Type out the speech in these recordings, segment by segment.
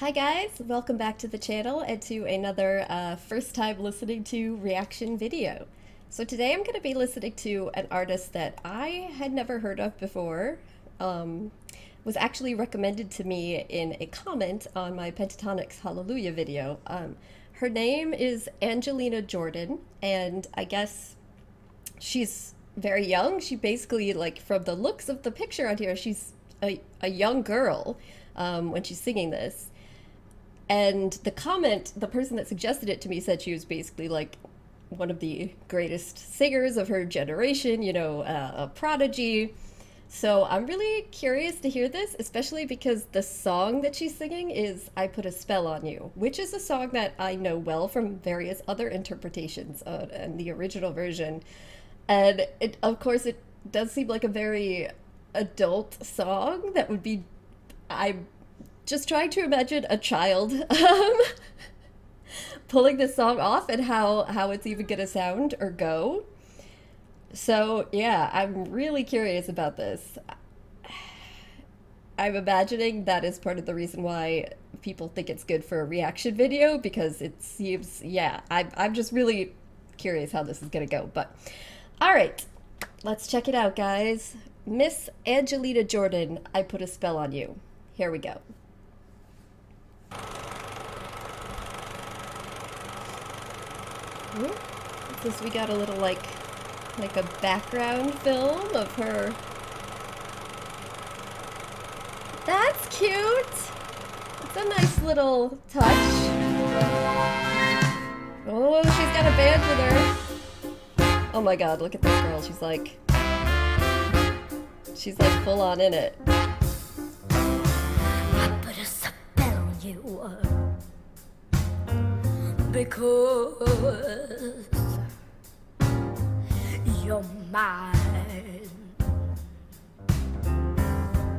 Hi guys, welcome back to the channel and to another first time listening to reaction video. So today I'm going to be listening to an artist that I had never heard of before. Was actually recommended to me in a comment on my Pentatonics Hallelujah video. Her name is Angelina Jordan, and I guess she's very young. She basically, like, from the looks of the picture on here, she's a young girl when she's singing this. And the comment, the person that suggested it to me said she was basically like one of the greatest singers of her generation, a prodigy. So I'm really curious to hear this, especially because the song that she's singing is I Put a Spell on You, which is a song that I know well from various other interpretations and the original version. And of course, it does seem like a very adult song that would be, I'm just trying to imagine a child pulling this song off and how it's even gonna sound or go. So yeah, I'm really curious about this. I'm imagining that is part of the reason why people think it's good for a reaction video, because it seems, yeah, I'm just really curious how this is gonna go. But all right, let's check it out, guys. Miss Angelina Jordan, I Put a Spell on You. Here we go. This, we got a little like a background film of her. That's cute. It's a nice little touch. Oh, she's got a band with her. Oh my god, look at this girl. She's like full on in it. I put a spell on you because you're mine.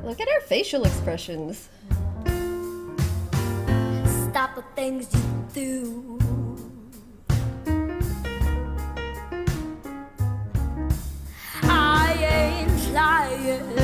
Look at her facial expressions. Stop the things you do. I ain't lying.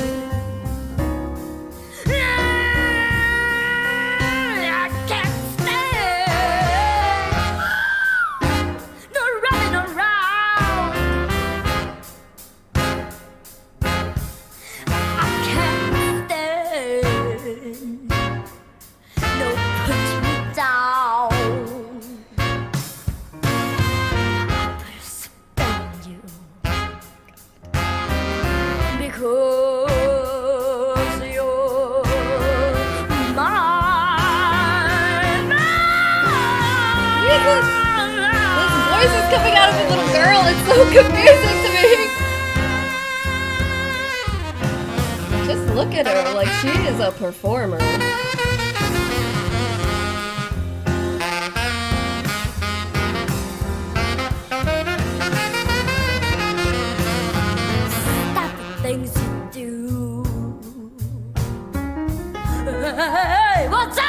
This voice is coming out of a little girl. It's so confusing to me. Just look at her, like she is a performer. Stop the things you do. Hey, what's up?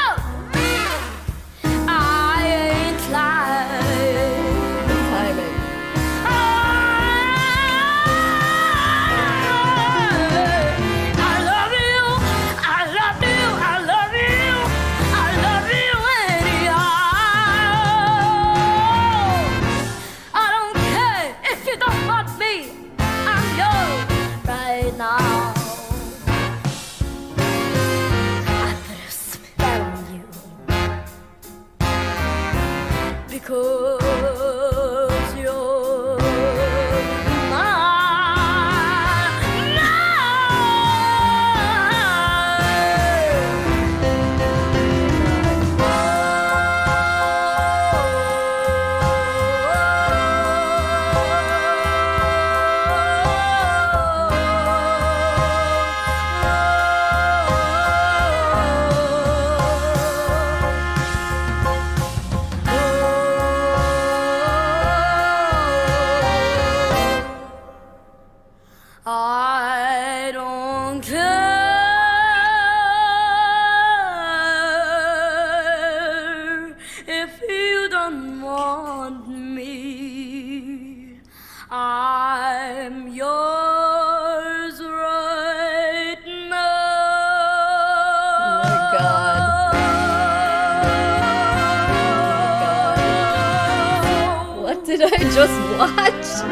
just watched.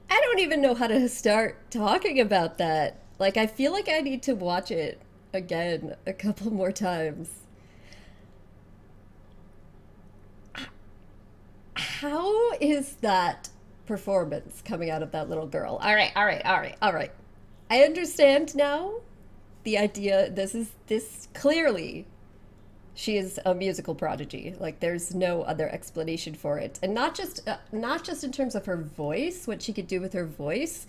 I don't even know how to start talking about that. Like, I feel like I need to watch it again a couple more times. How is that performance coming out of that little girl? All right, all right, all right, all right. I understand now the idea. This clearly she is a musical prodigy. Like there's no other explanation for it. And not just in terms of her voice, what she could do with her voice,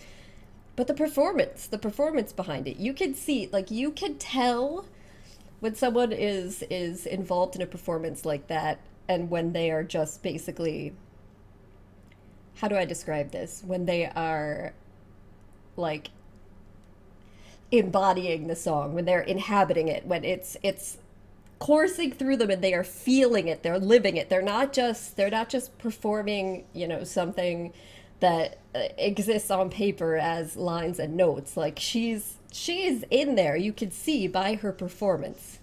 but the performance behind it. You could see, like you could tell when someone is involved in a performance like that and when they are just basically, how do I describe this? When they are like embodying the song, when they're inhabiting it, when it's coursing through them and they are feeling it, they're living it. They're not just performing, something that exists on paper as lines and notes. Like she's in there. You can see by her performance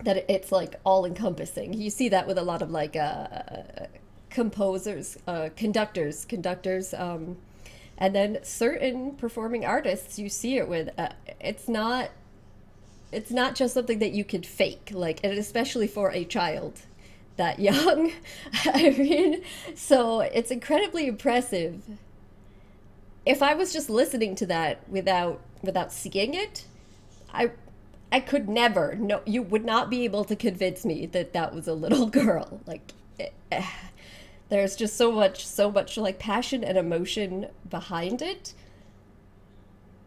that it's like all encompassing. You see that with a lot of like composers, conductors, and then certain performing artists. You see it with. It's not just something that you could fake, like, and especially for a child that young. I mean, so it's incredibly impressive. If I was just listening to that without seeing it, I I could never. No, you would not be able to convince me that that was a little girl. Like, there's just so much like passion and emotion behind it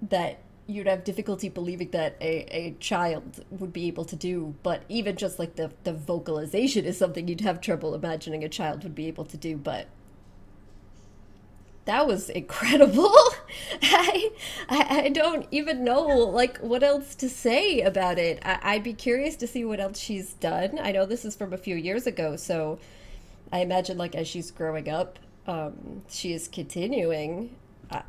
that you'd have difficulty believing that a child would be able to do. But even just like the vocalization is something you'd have trouble imagining a child would be able to do. But that was incredible. I don't even know like what else to say about it. I'd be curious to see what else she's done. I know this is from a few years ago, so I imagine like as she's growing up, she is continuing.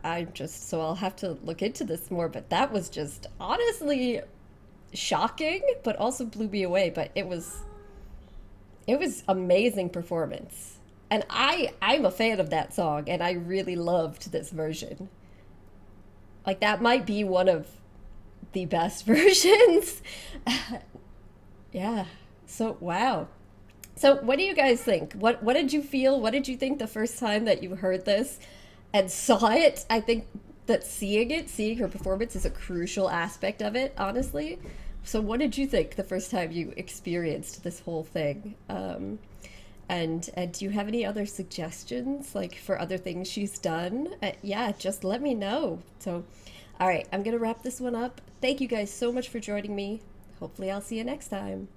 I'm just, so I'll have to look into this more. But that was just honestly shocking, but also blew me away. But it was amazing performance. And I'm a fan of that song, and I really loved this version. Like that might be one of the best versions. Yeah. So wow. So what do you guys think? What did you feel? What did you think the first time that you heard this and saw it? I think that seeing her performance is a crucial aspect of it, honestly. So what did you think the first time you experienced this whole thing? And do you have any other suggestions, like for other things she's done? Yeah, just let me know. So, all right, I'm gonna wrap this one up. Thank you guys so much for joining me. Hopefully, I'll see you next time.